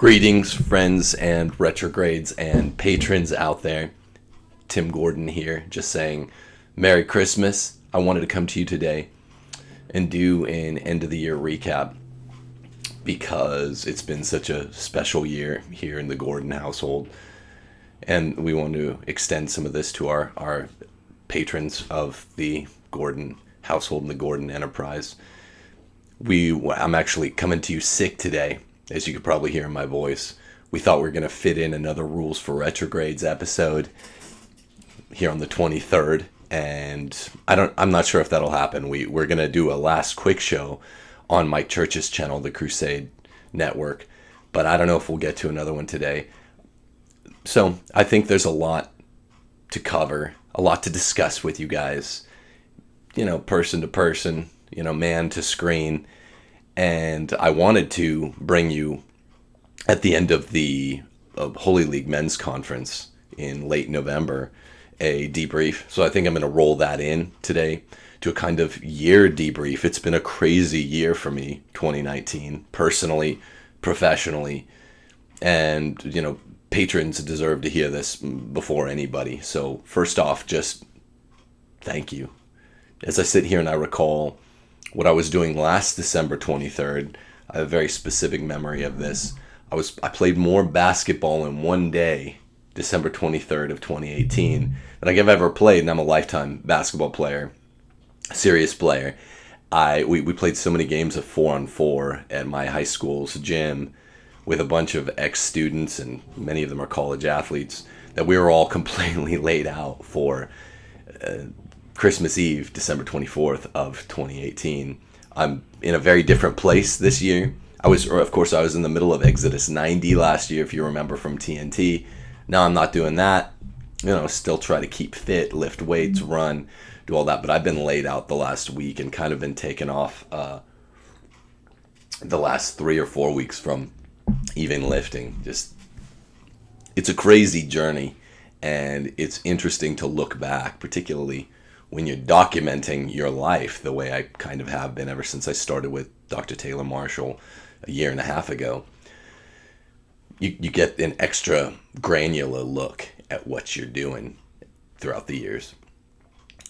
Greetings, friends and retrogrades and patrons out there. Tim Gordon here, just saying Merry Christmas. I wanted to come to you today and do an end of the year recap because it's been such a special year here in the Gordon household. And we want to extend some of this to our patrons of the Gordon household and the Gordon enterprise. I'm actually coming to you sick today. As you could probably hear in my voice, we thought we were going to fit in another Rules for Retrogrades episode here on the 23rd, and I'm not sure if that'll happen. We're going to do a last quick show on Mike Church's channel, the Crusade Network, but I don't know if we'll get to another one today. So I think there's a lot to cover, a lot to discuss with you guys, person to person, man to screen. And I wanted to bring you, at the end of the Holy League Men's Conference in late November, a debrief. So I think I'm going to roll that in today to a kind of year debrief. It's been a crazy year for me, 2019, personally, professionally. And, patrons deserve to hear this before anybody. So first off, just thank you. As I sit here and I recall what I was doing last December 23rd, I have a very specific memory of this. I played more basketball in one day, December 23rd of 2018, than I've ever played, and I'm a lifetime basketball player, serious player. We played so many games of 4-on-4 at my high school's gym with a bunch of ex-students, and many of them are college athletes, that we were all completely laid out for Christmas Eve, December 24th of 2018. I'm in a very different place this year. I was in the middle of Exodus 90 last year, if you remember from TNT. Now I'm not doing that. Still try to keep fit, lift weights, run, do all that. But I've been laid out the last week and kind of been taken off the last 3 or 4 weeks from even lifting. It's a crazy journey, and it's interesting to look back, particularly when you're documenting your life the way I kind of have been ever since I started with Dr. Taylor Marshall a year and a half ago. You get an extra granular look at what you're doing throughout the years.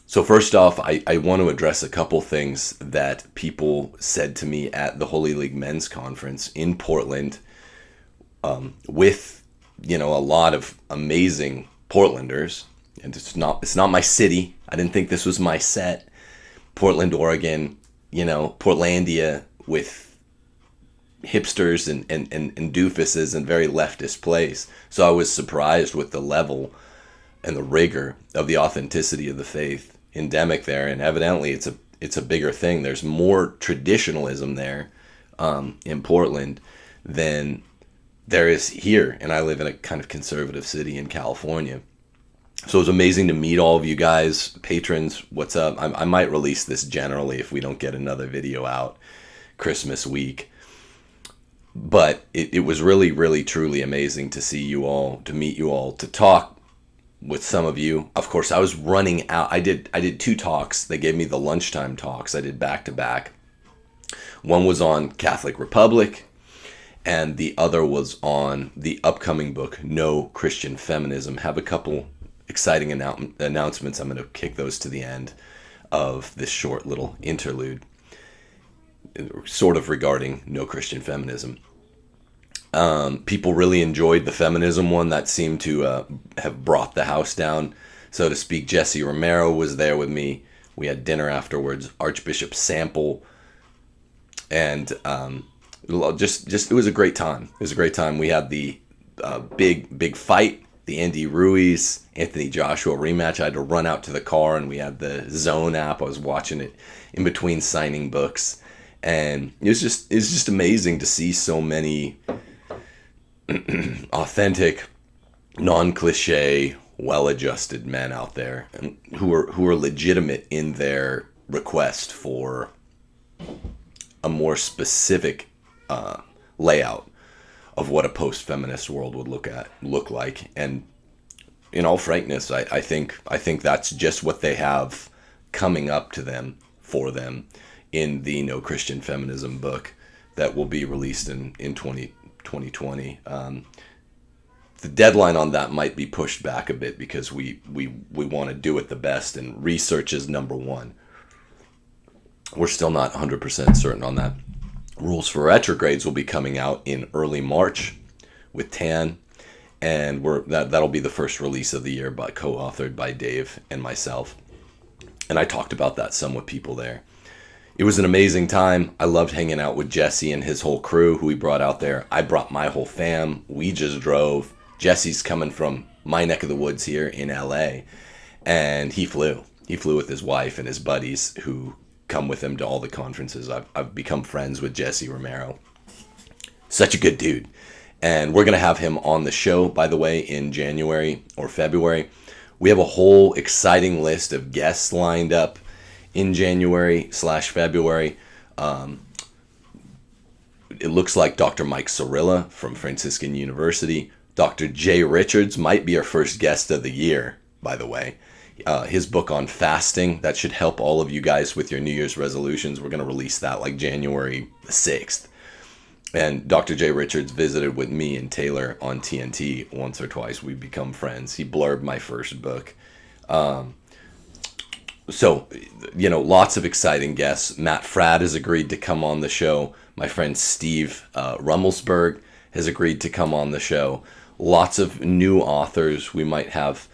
So first off, I want to address a couple things that people said to me at the Holy League Men's Conference in Portland with, a lot of amazing Portlanders. And it's not my city. I didn't think this was my set. Portland, Oregon, Portlandia with hipsters and doofuses and very leftist place. So I was surprised with the level and the rigor of the authenticity of the faith endemic there. And evidently it's a bigger thing. There's more traditionalism there in Portland than there is here. And I live in a kind of conservative city in California. So it was amazing to meet all of you guys, patrons. What's up? I might release this generally if we don't get another video out Christmas week. But it was really, really, truly amazing to see you all, to meet you all, to talk with some of you. Of course, I was running out. I did 2 talks. They gave me the lunchtime talks. I did back to back. One was on Catholic Republic, and the other was on the upcoming book, No Christian Feminism. Have a couple exciting announcements. I'm going to kick those to the end of this short little interlude, sort of regarding No Christian Feminism. People really enjoyed the feminism one. That seemed to have brought the house down, so to speak. Jesse Romero was there with me. We had dinner afterwards. Archbishop Sample, and just it was a great time. It was a great time. We had the big fight. The Andy Ruiz, Anthony Joshua rematch. I had to run out to the car, and we had the Zone app. I was watching it in between signing books, and it was just amazing to see so many authentic, non-cliche, well-adjusted men out there, and who are legitimate in their request for a more specific layout of what a post-feminist world would look like. And in all frankness, I think that's just what they have coming up to them, for them, in the No Christian Feminism book that will be released in 2020. The deadline on that might be pushed back a bit because we want to do it the best, and research is number one. We're still not 100% certain on that. Rules for Retrogrades will be coming out in early March with Tan, and that'll be the first release of the year, co-authored by Dave and myself. And I talked about that some with people there. It was an amazing time. I loved hanging out with Jesse and his whole crew who he brought out there. I brought my whole fam. We just drove. Jesse's coming from my neck of the woods here in LA, and he flew. He flew with his wife and his buddies who come with him to all the conferences. I've become friends with Jesse Romero. Such a good dude. And we're going to have him on the show, by the way, in January or February. We have a whole exciting list of guests lined up in January/February. It looks like Dr. Mike Cirilla from Franciscan University. Dr. Jay Richards might be our first guest of the year, by the way. His book on fasting, that should help all of you guys with your New Year's resolutions. We're going to release that like January 6th. And Dr. Jay Richards visited with me and Taylor on TNT once or twice. We've become friends. He blurbed my first book. So, lots of exciting guests. Matt Fradd has agreed to come on the show. My friend Steve Rummelsberg has agreed to come on the show. Lots of new authors. We might have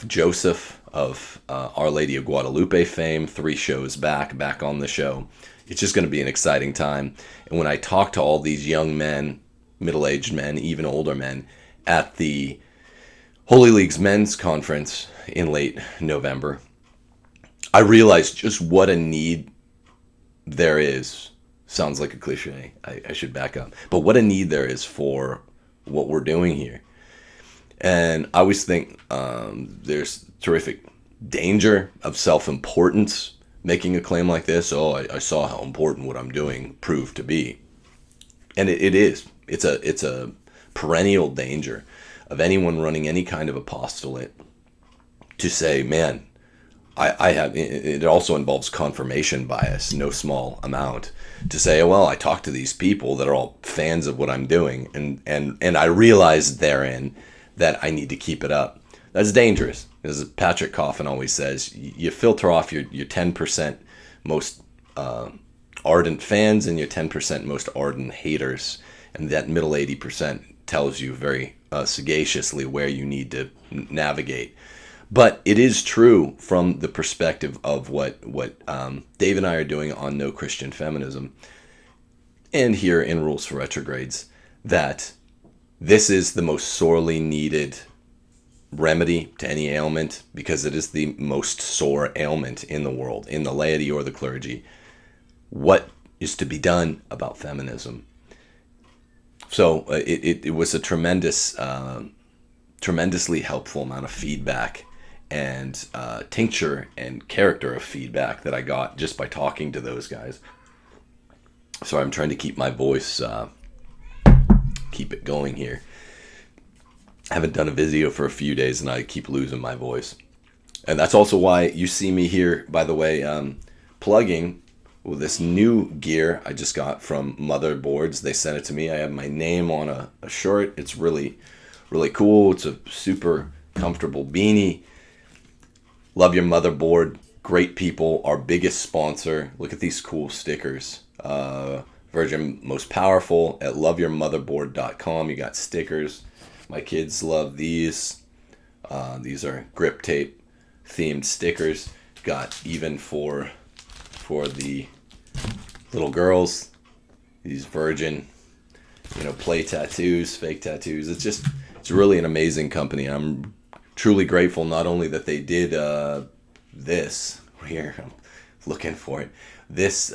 Joseph of Our Lady of Guadalupe fame, 3 shows back on the show. It's just going to be an exciting time. And when I talk to all these young men, middle-aged men, even older men, at the Holy League's men's conference in late November, I realized just what a need there is. Sounds like a cliche. I should back up. But what a need there is for what we're doing here. And I always think there's terrific danger of self-importance making a claim like this. I saw how important what I'm doing proved to be. And it is. It's a perennial danger of anyone running any kind of apostolate to say, man, I have. It also involves confirmation bias, no small amount, to say, well, I talk to these people that are all fans of what I'm doing, and I realize therein that I need to keep it up. That's dangerous. As Patrick Coffin always says, you filter off your 10% most ardent fans and your 10% most ardent haters, and that middle 80% tells you very sagaciously where you need to navigate. But it is true from the perspective of what Dave and I are doing on No Christian Feminism and here in Rules for Retrogrades, that this is the most sorely needed remedy to any ailment, because it is the most sore ailment in the world, in the laity or the clergy. What is to be done about feminism? So it was a tremendously helpful amount of feedback and tincture and character of feedback that I got just by talking to those guys. So I'm trying to keep my voice, keep it going here. I haven't done a video for a few days and I keep losing my voice. And that's also why you see me here, by the way, plugging this new gear I just got from Motherboards. They sent it to me. I have my name on a shirt. It's really, really cool. It's a super comfortable beanie. Love Your Motherboard. Great people. Our biggest sponsor. Look at these cool stickers. Virgin Most Powerful at loveyourmotherboard.com. You got stickers. My kids love these. These are grip tape themed stickers. Got even for the little girls, these Virgin, play tattoos, fake tattoos. It's really an amazing company. I'm truly grateful not only that they did this here, I'm looking for it, this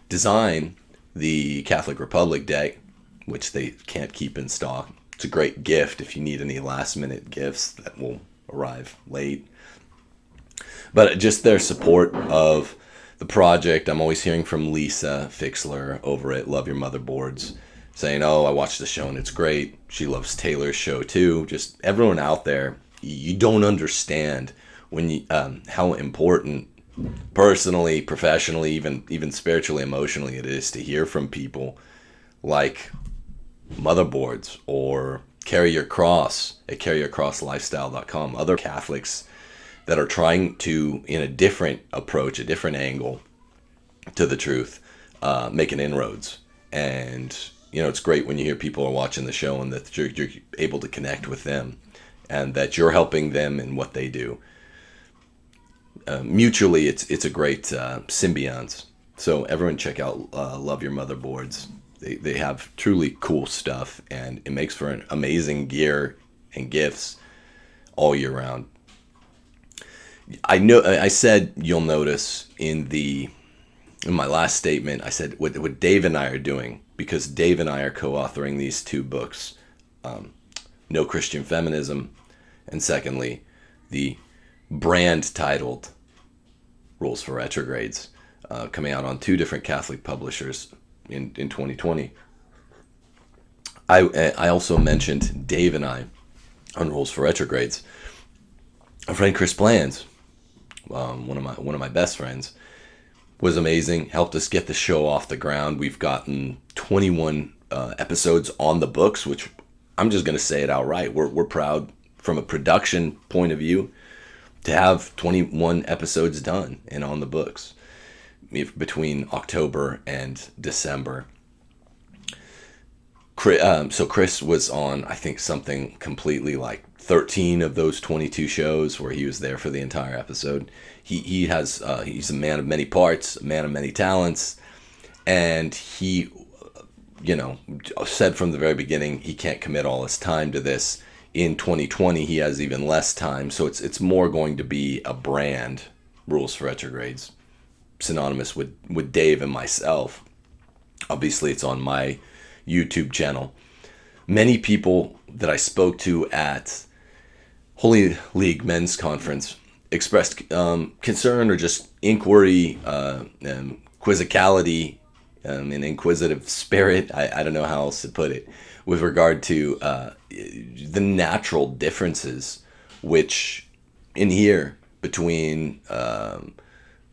design, the Catholic Republic deck, which they can't keep in stock. It's a great gift if you need any last minute gifts that will arrive late. But just their support of the project. I'm always hearing from Lisa Fixler over at Love Your Motherboards saying, I watched the show and it's great. She loves Taylor's show too. Just everyone out there, you don't understand when how important personally, professionally, even spiritually, emotionally it is to hear from people like motherboards, or Carry Your Cross at carryyourcrosslifestyle.com. Other Catholics that are trying to, in a different approach, a different angle to the truth, making inroads. And, it's great when you hear people are watching the show and that you're able to connect with them and that you're helping them in what they do. Mutually, it's a great symbiance. So everyone check out Love Your Motherboards. They have truly cool stuff, and it makes for an amazing gear and gifts all year round. I said, you'll notice in my last statement, I said what Dave and I are doing, because Dave and I are co-authoring these two books, No Christian Feminism, and secondly, the brand titled Rules for Retrogrades, coming out on two different Catholic publishers in 2020. I also mentioned Dave and I on Rules for Retrogrades. Our friend Chris Blands, one of my best friends, was amazing. Helped us get the show off the ground. We've gotten 21 episodes on the books, which I'm just going to say it outright. We're proud from a production point of view to have 21 episodes done and on the books between October and December. So Chris was on, I think, something completely like 13 of those 22 shows where he was there for the entire episode. He's a man of many parts, a man of many talents, and he, said from the very beginning he can't commit all his time to this. In 2020, he has even less time, so it's more going to be a brand, Rules for Retrogrades, synonymous with Dave and myself. Obviously, it's on my YouTube channel. Many people that I spoke to at Holy League Men's Conference expressed concern or just inquiry, quizzicality, an inquisitive spirit. I don't know how else to put it, with regard to the natural differences which inhere between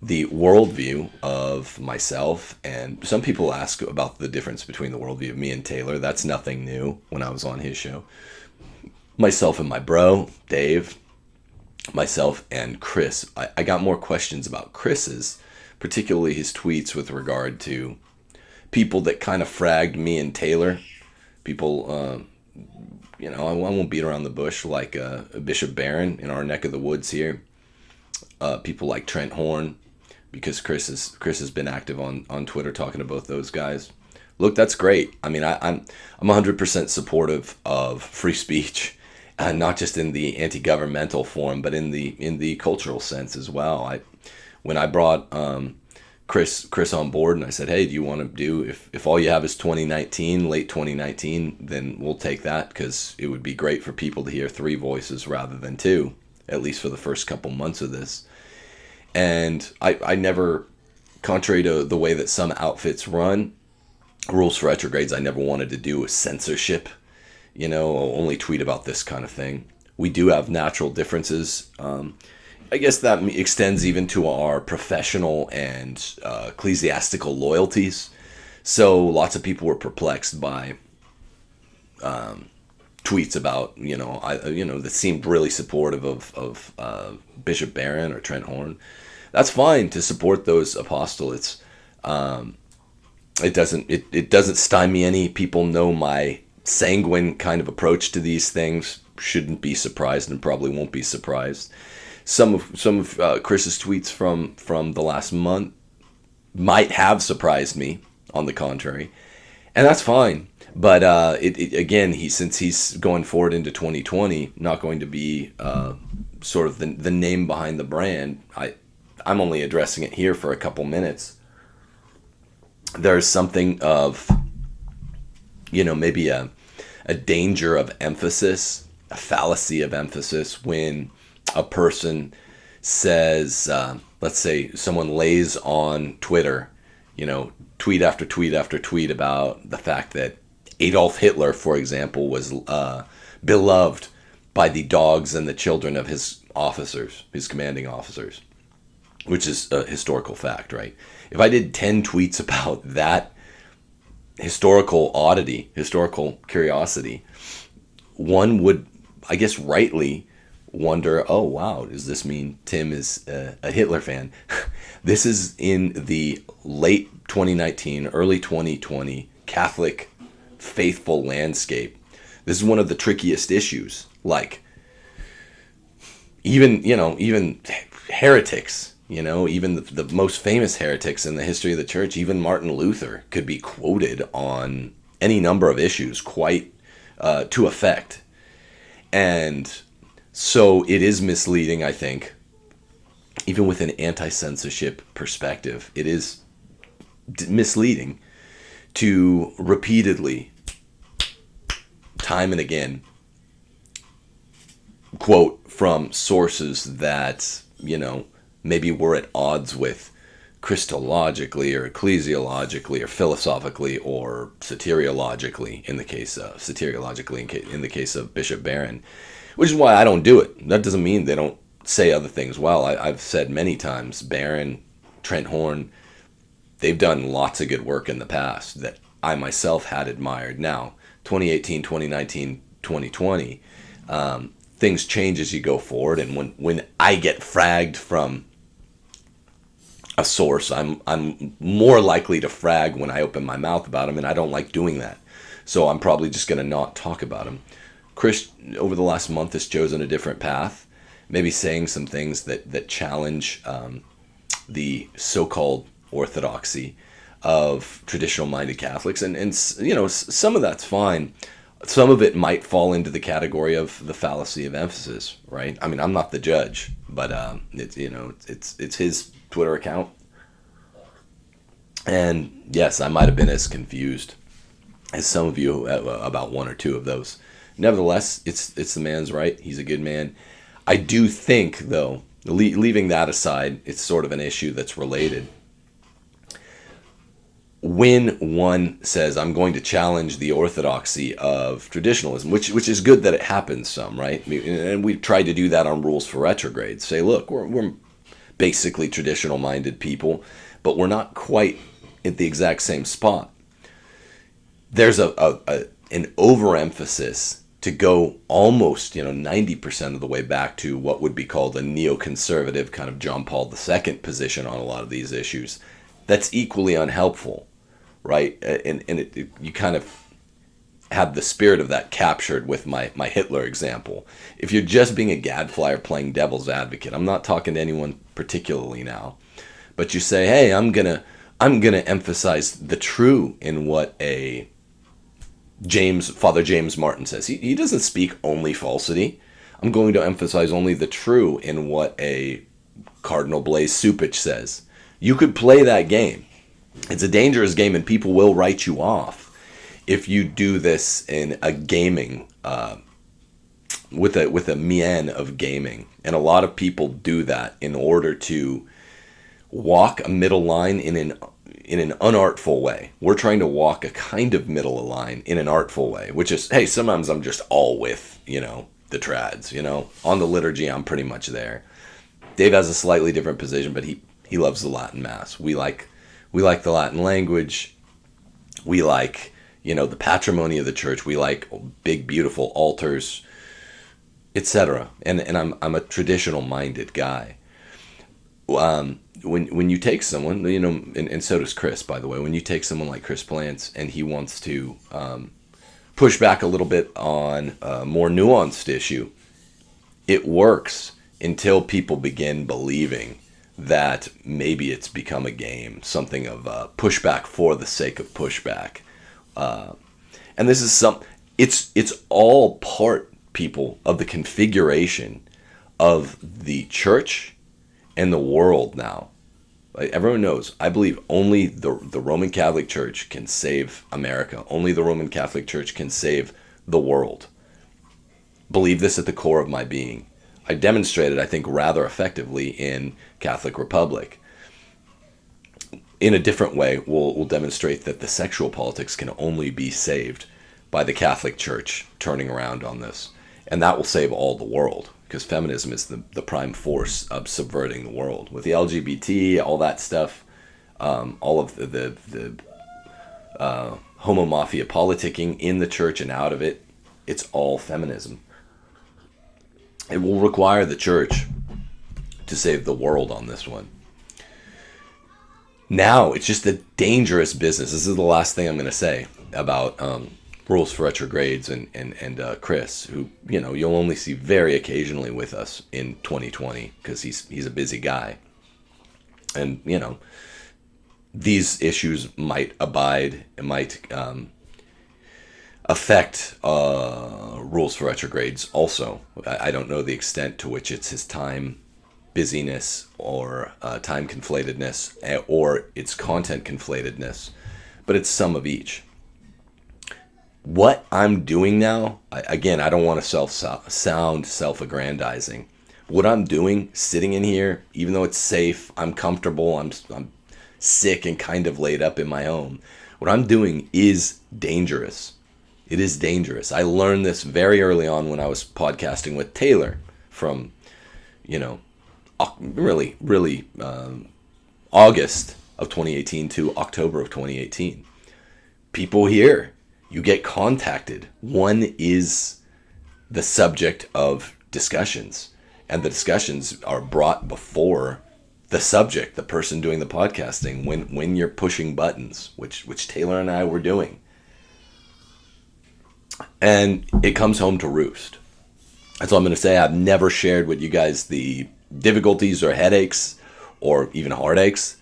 the worldview of myself, and some people ask about the difference between the worldview of me and Taylor. That's nothing new when I was on his show. Myself and my bro, Dave, myself and Chris. I got more questions about Chris's, particularly his tweets with regard to people that kind of fragged me and Taylor. People, I won't beat around the bush, like Bishop Barron in our neck of the woods here. People like Trent Horn, because Chris has been active on Twitter talking to both those guys. Look, that's great. I mean, I'm 100% supportive of free speech, not just in the anti-governmental form, but in the cultural sense as well. When I brought Chris on board, and I said, hey, do you want to do, if all you have is 2019, late 2019, then we'll take that, because it would be great for people to hear three voices rather than two, at least for the first couple months of this. And I never, contrary to the way that some outfits run, Rules for Retrogrades, I never wanted to do a censorship, only tweet about this kind of thing. We do have natural differences. I guess that extends even to our professional and ecclesiastical loyalties. So lots of people were perplexed by tweets about, that seemed really supportive of Bishop Barron or Trent Horn. That's fine to support those apostolates. It doesn't stymie any. People know my sanguine kind of approach to these things. Shouldn't be surprised, and probably won't be surprised. Some of Chris's tweets from the last month might have surprised me, on the contrary, and that's fine. But since he's going forward into 2020, not going to be sort of the name behind the brand. I'm only addressing it here for a couple minutes. There's something of, maybe a danger of emphasis, a fallacy of emphasis, when a person says, let's say someone lays on Twitter, tweet after tweet after tweet about the fact that Adolf Hitler, for example, was beloved by the dogs and the children of his officers, his commanding officers, which is a historical fact, right? If I did 10 tweets about that, historical oddity, historical curiosity, one would, I guess, rightly wonder, oh, wow, does this mean Tim is a Hitler fan? This is in the late 2019, early 2020 Catholic faithful landscape. This is one of the trickiest issues. Like, even heretics, even the most famous heretics in the history of the church, even Martin Luther could be quoted on any number of issues quite to effect. And so it is misleading, I think, even with an anti-censorship perspective. It is misleading to repeatedly, time and again, quote from sources that, maybe we're at odds with Christologically or ecclesiologically or philosophically or soteriologically in the case of Bishop Barron, which is why I don't do it. That doesn't mean they don't say other things well. I've said many times, Barron, Trent Horn, they've done lots of good work in the past that I myself had admired. Now, 2018, 2019, 2020, things change as you go forward, and when I get fragged from a source, I'm more likely to frag when I open my mouth about him, and I don't like doing that. So I'm probably just going to not talk about him. Chris, over the last month, has chosen a different path, maybe saying some things that challenge the so-called orthodoxy of traditional-minded Catholics, and some of that's fine. Some of it might fall into the category of the fallacy of emphasis, right? I mean, I'm not the judge, but it's his Twitter account, and yes, I might have been as confused as some of you about one or two of those. Nevertheless, it's the man's right. He's a good man. I do think, though, leaving that aside, it's sort of an issue that's related. When one says, I'm going to challenge the orthodoxy of traditionalism, which is good that it happens some, right? And we've tried to do that on Rules for Retrograde. Say, look, we're basically traditional-minded people, but we're not quite at the exact same spot. There's an overemphasis to go almost 90% of the way back to what would be called a neoconservative kind of John Paul II position on a lot of these issues. That's equally unhelpful, right? And you kind of have the spirit of that captured with my Hitler example. If you're just being a gadfly or playing devil's advocate, I'm not talking to anyone particularly now, but you say, hey, I'm gonna emphasize the true in what a Father James Martin says. He doesn't speak only falsity. I'm going to emphasize only the true in what a Cardinal Blaise Supich says. You could play that game. It's a dangerous game, and people will write you off if you do this in a gaming, with a mien of gaming. And a lot of people do that in order to walk a middle line in an unartful way. We're trying to walk a kind of middle line in an artful way, which is, hey, sometimes I'm just all with, the trads, on the liturgy, I'm pretty much there. Dave has a slightly different position, but he loves the Latin Mass. We like the Latin language. We like, the patrimony of the church. We like big, beautiful altars, etc. And I'm a traditional minded guy. When you take someone, and so does Chris, by the way, when you take someone like Chris Plants and he wants to push back a little bit on a more nuanced issue, it works until people begin believing that maybe it's become a game, something of pushback for the sake of pushback. And this is it's all part, people, of the configuration of the church and the world now. Like, everyone knows, I believe only the Roman Catholic Church can save America. Only the Roman Catholic Church can save the world. Believe this at the core of my being. I demonstrated, I think, rather effectively in Catholic Republic. In a different way, we'll demonstrate that the sexual politics can only be saved by the Catholic Church turning around on this. And that will save all the world, because feminism is the prime force of subverting the world. With the LGBT, all that stuff, all of the homo mafia politicking in the church and out of it. It's all feminism. It will require the church to save the world on this one. Now, it's just a dangerous business. This is the last thing I'm going to say about Rules for Retrogrades and Chris, who, you'll only see very occasionally with us in 2020 because he's a busy guy. And, these issues might abide, it might affect Rules for Retrogrades also. I don't know the extent to which it's his time busyness or time conflatedness or its content conflatedness, but it's some of each. What I'm doing now, again, I don't want to sound self-aggrandizing. What I'm doing, sitting in here, even though it's safe, I'm comfortable, I'm sick and kind of laid up in my home. What I'm doing is dangerous. It is dangerous. I learned this very early on when I was podcasting with Taylor from, really August of 2018 to October of 2018. People here, you get contacted. One is the subject of discussions, and the discussions are brought before the subject, the person doing the podcasting, when you're pushing buttons, which Taylor and I were doing. And it comes home to roost. That's all I'm going to say. I've never shared with you guys the difficulties or headaches or even heartaches,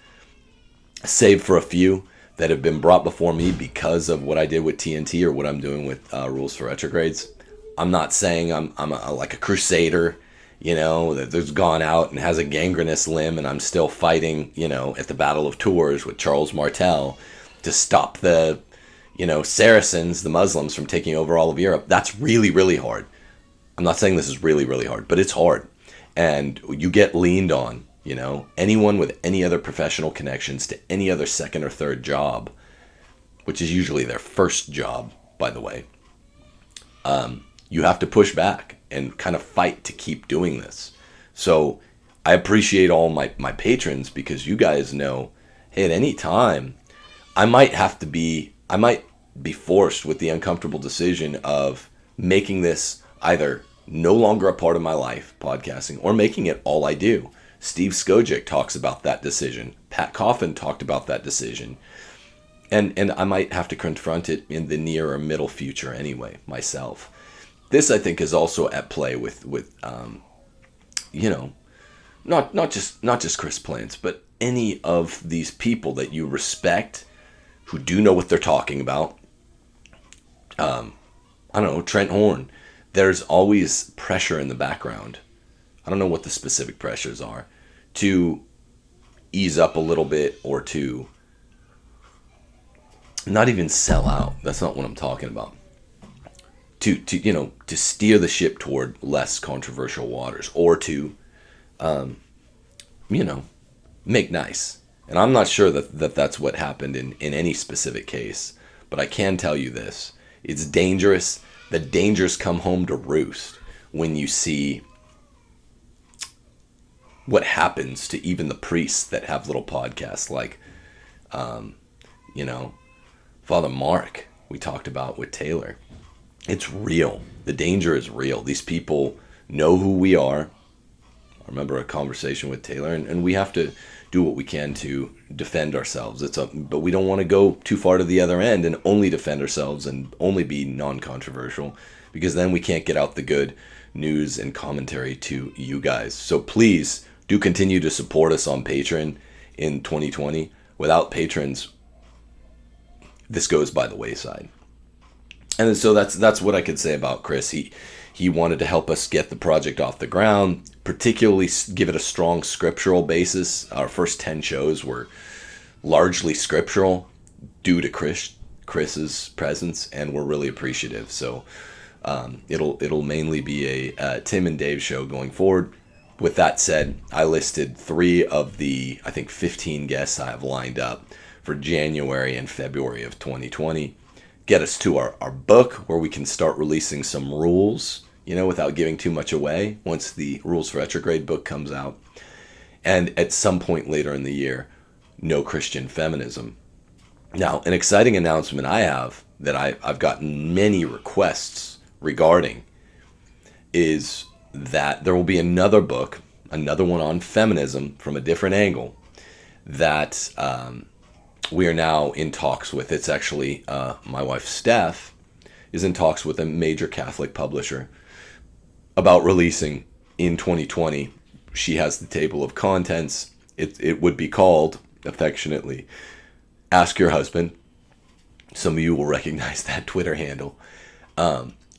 save for a few that have been brought before me because of what I did with TNT or what I'm doing with Rules for Retrogrades. I'm not saying I'm like a crusader, that's gone out and has a gangrenous limb, and I'm still fighting, at the Battle of Tours with Charles Martel to stop the, Saracens, the Muslims, from taking over all of Europe. That's really, really hard. I'm not saying this is really, really hard, but it's hard. And you get leaned on, anyone with any other professional connections to any other second or third job, which is usually their first job, by the way. You have to push back and kind of fight to keep doing this. So I appreciate all my patrons, because you guys know, hey, at any time, I might be forced with the uncomfortable decision of making this either no longer a part of my life, podcasting, or making it all I do. Steve Skojic talks about that decision. Pat Coffin talked about that decision. And I might have to confront it in the near or middle future anyway, myself. This, I think, is also at play with not just Chris Plants, but any of these people that you respect who do know what they're talking about. I don't know, Trent Horn. There's always pressure in the background. I don't know what the specific pressures are, to ease up a little bit or to not even sell out. That's not what I'm talking about. To steer the ship toward less controversial waters, or to, make nice. And I'm not sure that that's what happened in any specific case, but I can tell you this. It's dangerous. The dangers come home to roost when you see what happens to even the priests that have little podcasts like, Father Mark, we talked about with Taylor. It's real. The danger is real. These people know who we are. I remember a conversation with Taylor, and we have to do what we can to defend ourselves. But we don't want to go too far to the other end and only defend ourselves and only be non-controversial, because then we can't get out the good news and commentary to you guys. So please do continue to support us on Patreon in 2020. Without patrons, this goes by the wayside. And so that's what I could say about Chris. He wanted to help us get the project off the ground, particularly give it a strong scriptural basis. Our first 10 shows were largely scriptural due to Chris's presence, and we're really appreciative. So it'll mainly be a Tim and Dave show going forward. With that said, I listed 3 of the, I think, 15 guests I have lined up for January and February of 2020. Get us to our book, where we can start releasing some rules, without giving too much away, once the Rules for Retrograde book comes out. And at some point later in the year, No Christian Feminism. Now, an exciting announcement I have that I've gotten many requests regarding is that there will be another book, another one on feminism from a different angle that we are now in talks with. It's actually my wife Steph is in talks with a major Catholic publisher about releasing in 2020. She has the table of contents. It would be called, affectionately, Ask Your Husband. Some of you will recognize that Twitter handle.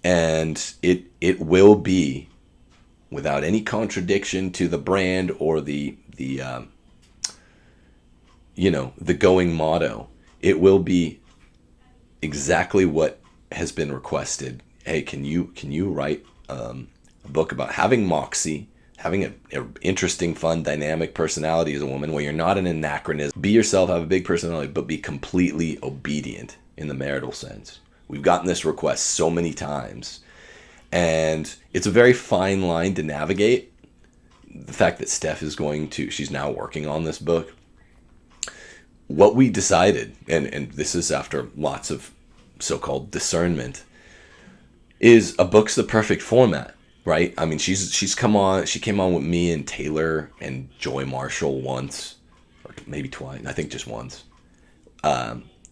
And it will be, without any contradiction to the brand or the going motto, it will be exactly what has been requested. Hey, can you write a book about having moxie, having an interesting, fun, dynamic personality as a woman, where you're not an anachronism. Be yourself, have a big personality, but be completely obedient in the marital sense. We've gotten this request so many times, and it's a very fine line to navigate. The fact that Steph she's now working on this book. What we decided, and this is after lots of so-called discernment, is a book's the perfect format, right? I mean, she came on with me and Taylor and Joy Marshall once, or maybe twice, I think just once.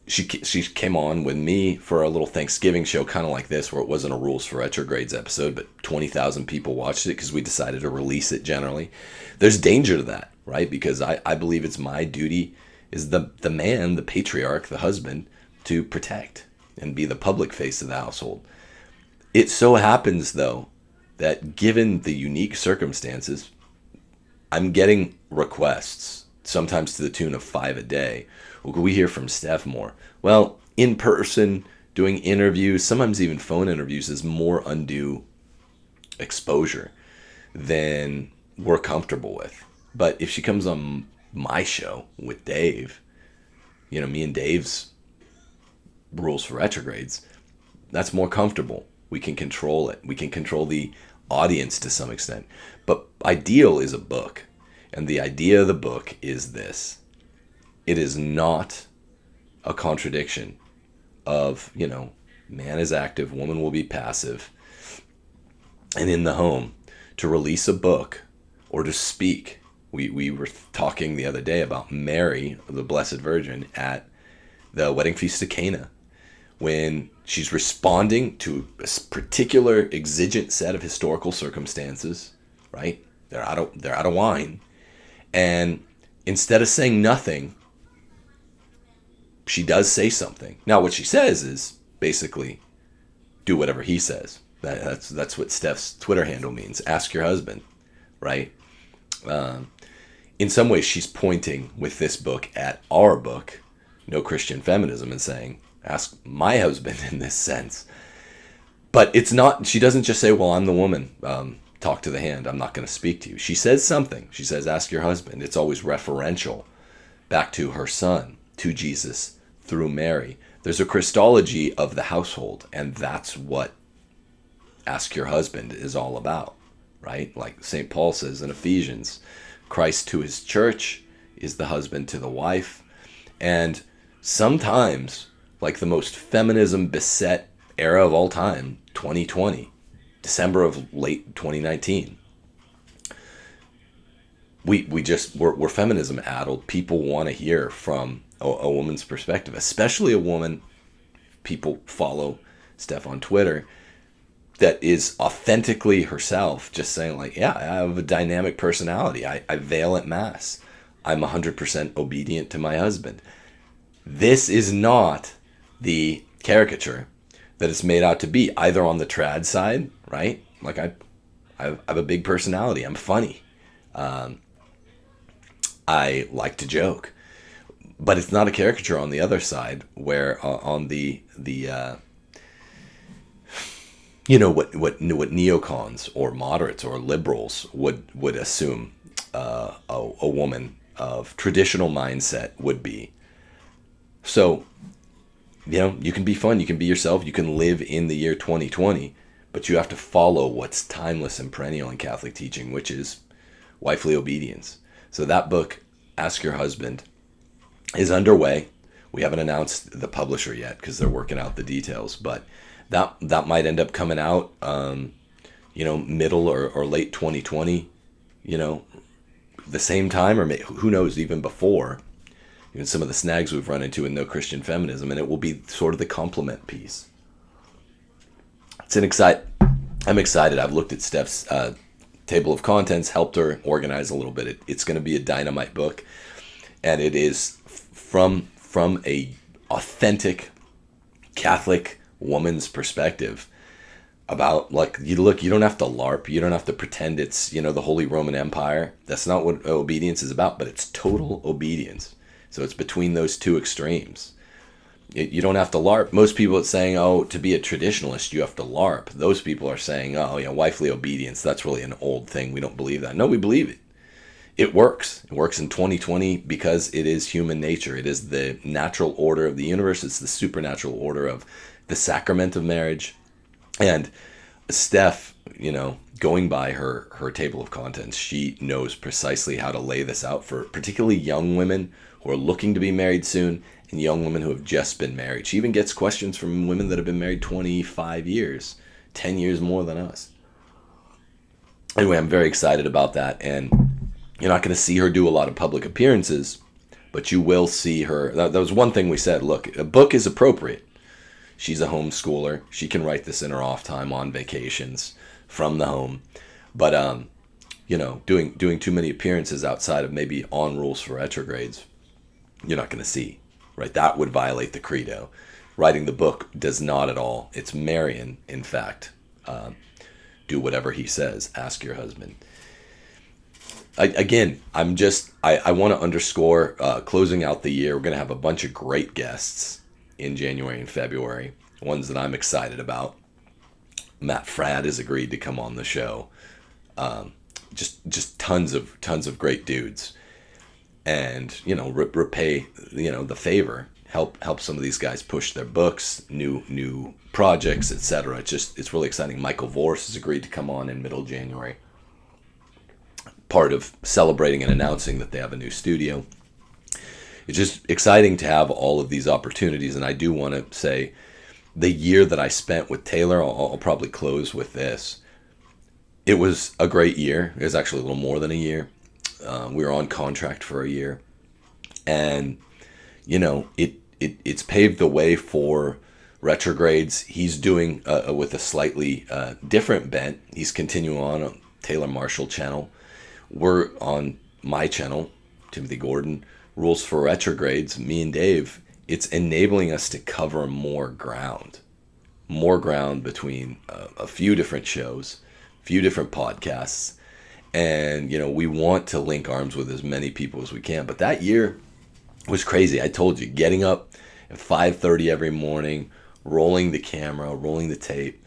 She came on with me for a little Thanksgiving show, kind of like this, where it wasn't a Rules for Retrogrades episode, but 20,000 people watched it because we decided to release it generally. There's danger to that, right? Because I believe it's my duty, is the man, the patriarch, the husband, to protect and be the public face of the household. It so happens, though, that given the unique circumstances, I'm getting requests, sometimes to the tune of 5 a day. Well, could we hear from Steph more? Well, in person, doing interviews, sometimes even phone interviews, is more undue exposure than we're comfortable with. But if she comes on my show with Dave, me and Dave's Rules for Retrogrades, that's more comfortable. We can control it. We can control the audience to some extent. But ideal is a book. And the idea of the book is this. It is not a contradiction of, man is active, woman will be passive. And in the home, to release a book or to speak. We were talking the other day about Mary, the Blessed Virgin, at the wedding feast of Cana, when she's responding to a particular exigent set of historical circumstances, right? They're out of wine. And instead of saying nothing, she does say something. Now, what she says is basically, do whatever he says. That's what Steph's Twitter handle means. Ask your husband, right? In some ways, she's pointing with this book at our book, No Christian Feminism, and saying, ask my husband in this sense. But it's not, she doesn't just say, well, I'm the woman. Talk to the hand. I'm not going to speak to you. She says something. She says, ask your husband. It's always referential back to her son, to Jesus, through Mary. There's a Christology of the household, and that's what ask your husband is all about, right? Like St. Paul says in Ephesians, Christ to his church is the husband to the wife. And sometimes, like the most feminism beset era of all time, 2020, December of late 2019, we're feminism addled. People want to hear from a woman's perspective, especially a woman. People follow Steph on Twitter that is authentically herself, just saying like, yeah, I have a dynamic personality. I veil at mass. I'm 100% obedient to my husband. This is not the caricature that it's made out to be, either on the trad side, right? Like I have a big personality. I'm funny. I like to joke. But it's not a caricature on the other side, where on the what neocons or moderates or liberals would assume a woman of traditional mindset would be. So, you can be fun, you can be yourself, you can live in the year 2020, but you have to follow what's timeless and perennial in Catholic teaching, which is wifely obedience. So that book, Ask Your Husband, is underway. We haven't announced the publisher yet because they're working out the details, but that might end up coming out, middle or late 2020, the same time, or who knows, even before. Even some of the snags we've run into in No Christian Feminism, and it will be sort of the complement piece. I'm excited. I've looked at Steph's table of contents, helped her organize a little bit. It's going to be a dynamite book, and it is from a authentic Catholic woman's perspective about, like, you don't have to LARP, you don't have to pretend it's, the Holy Roman Empire. That's not what obedience is about, but it's total obedience. So it's between those two extremes. You don't have to LARP. Most people are saying, to be a traditionalist, you have to LARP. Those people are saying, wifely obedience, that's really an old thing. We don't believe that. No, we believe it. It works. It works in 2020 because it is human nature. It is the natural order of the universe. It's the supernatural order of the sacrament of marriage. And Steph, going by her table of contents, she knows precisely how to lay this out for particularly young women who are looking to be married soon and young women who have just been married. She even gets questions from women that have been married 25 years, 10 years more than us. Anyway, I'm very excited about that. And you're not going to see her do a lot of public appearances, but you will see her. That was one thing we said. Look, a book is appropriate. She's a homeschooler. She can write this in her off time on vacations from the home. But, doing too many appearances outside of maybe on rules for retrogrades, you're not going to see, right? That would violate the credo. Writing the book does not at all. It's Marian, in fact. Do whatever he says. Ask your husband. I want to underscore, closing out the year, we're going to have a bunch of great guests in January and February, ones that I'm excited about. Matt Fradd has agreed to come on the show. Just tons of great dudes, and repay the favor, help some of these guys push their books, new projects, etc. It's really exciting. Michael Vorse has agreed to come on in middle January, part of celebrating and announcing that they have a new studio. It's just exciting to have all of these opportunities, and I do want to say the year that I spent with Taylor, I'll probably close with this. It was a great year. It was actually a little more than a year. We were on contract for a year, and it's paved the way for Retrogrades. He's doing with a slightly different bent. He's continuing on Taylor Marshall channel. We're on my channel, Timothy Gordon, Rules for Retrogrades, me and Dave. It's enabling us to cover more ground between a few different shows, a few different podcasts. And, we want to link arms with as many people as we can. But that year was crazy. I told you, getting up at 5:30 every morning, rolling the camera, rolling the tape.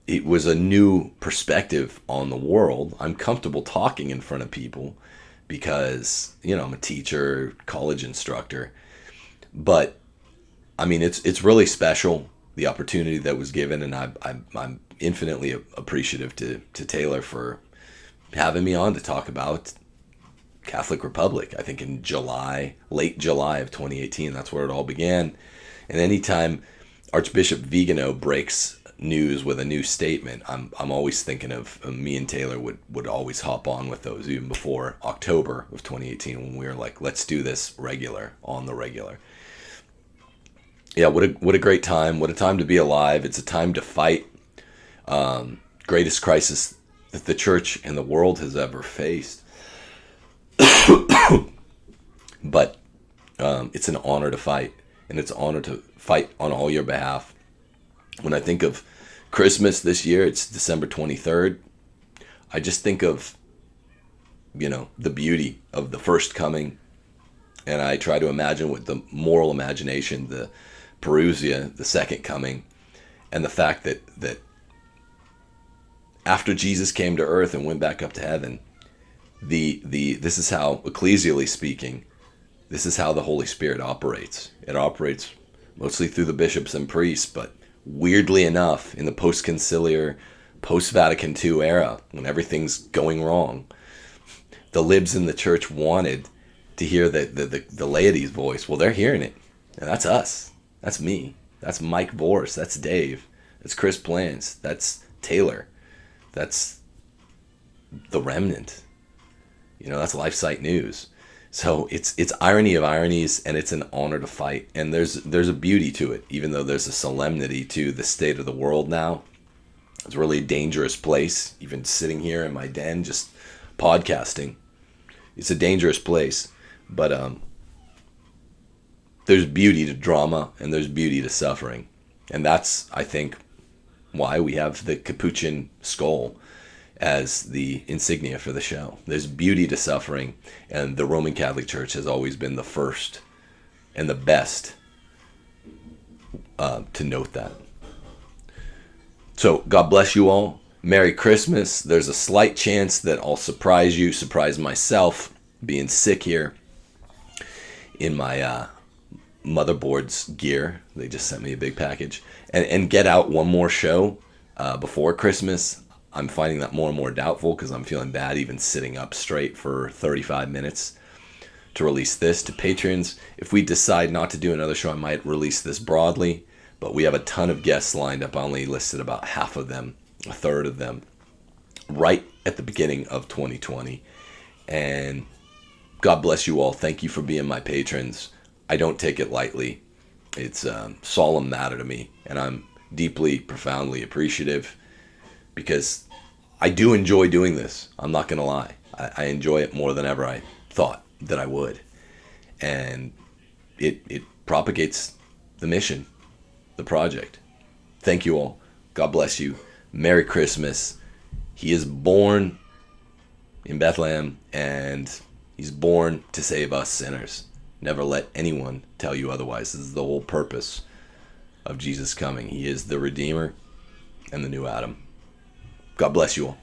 It was a new perspective on the world. I'm comfortable talking in front of people because, I'm a teacher, college instructor. But, it's really special, the opportunity that was given, and I'm infinitely appreciative to Taylor for having me on to talk about Catholic Republic. I think in late July of 2018, that's where it all began. And anytime Archbishop Vigano breaks news with a new statement, I'm always thinking of me and Taylor would always hop on with those even before October of 2018 when we were like, let's do this on the regular. Yeah, what a great time. What a time to be alive. It's a time to fight. Greatest crisis that the church and the world has ever faced. But it's an honor to fight, and it's an honor to fight on all your behalf. When I think of Christmas this year, it's December 23rd. I just think of, the beauty of the first coming, and I try to imagine with the moral imagination, the Parousia, the second coming, and the fact that after Jesus came to earth and went back up to heaven, this is how, ecclesially speaking, this is how the Holy Spirit operates. It operates mostly through the bishops and priests, but weirdly enough, in the post-conciliar, post-Vatican II era, when everything's going wrong, the libs in the church wanted to hear the laity's voice. Well, they're hearing it. And that's us. That's me. That's Mike Boris. That's Dave. That's Chris Plans. That's Taylor. That's the Remnant. That's LifeSite News. So it's irony of ironies, and it's an honor to fight. And there's a beauty to it, even though there's a solemnity to the state of the world now. It's really a dangerous place. Even sitting here in my den, just podcasting, it's a dangerous place. But there's beauty to drama, and there's beauty to suffering. And that's, I think, why we have the capuchin skull as the insignia for the show. There's beauty to suffering, and the Roman Catholic Church has always been the first and the best to note that. So God bless you all. Merry Christmas. There's a slight chance that I'll surprise you, surprise myself, being sick here in my motherboard's gear. They just sent me a big package. And get out one more show before Christmas. I'm finding that more and more doubtful because I'm feeling bad even sitting up straight for 35 minutes to release this to patrons. If we decide not to do another show, I might release this broadly. But we have a ton of guests lined up. I only listed about half of them, a third of them, right at the beginning of 2020. And God bless you all. Thank you for being my patrons. I don't take it lightly. It's a solemn matter to me, and I'm deeply, profoundly appreciative because I do enjoy doing this. I'm not going to lie. I enjoy it more than ever I thought that I would. And it propagates the mission, the project. Thank you all. God bless you. Merry Christmas. He is born in Bethlehem, and he's born to save us sinners. Never let anyone tell you otherwise. This is the whole purpose of Jesus coming. He is the Redeemer and the new Adam. God bless you all.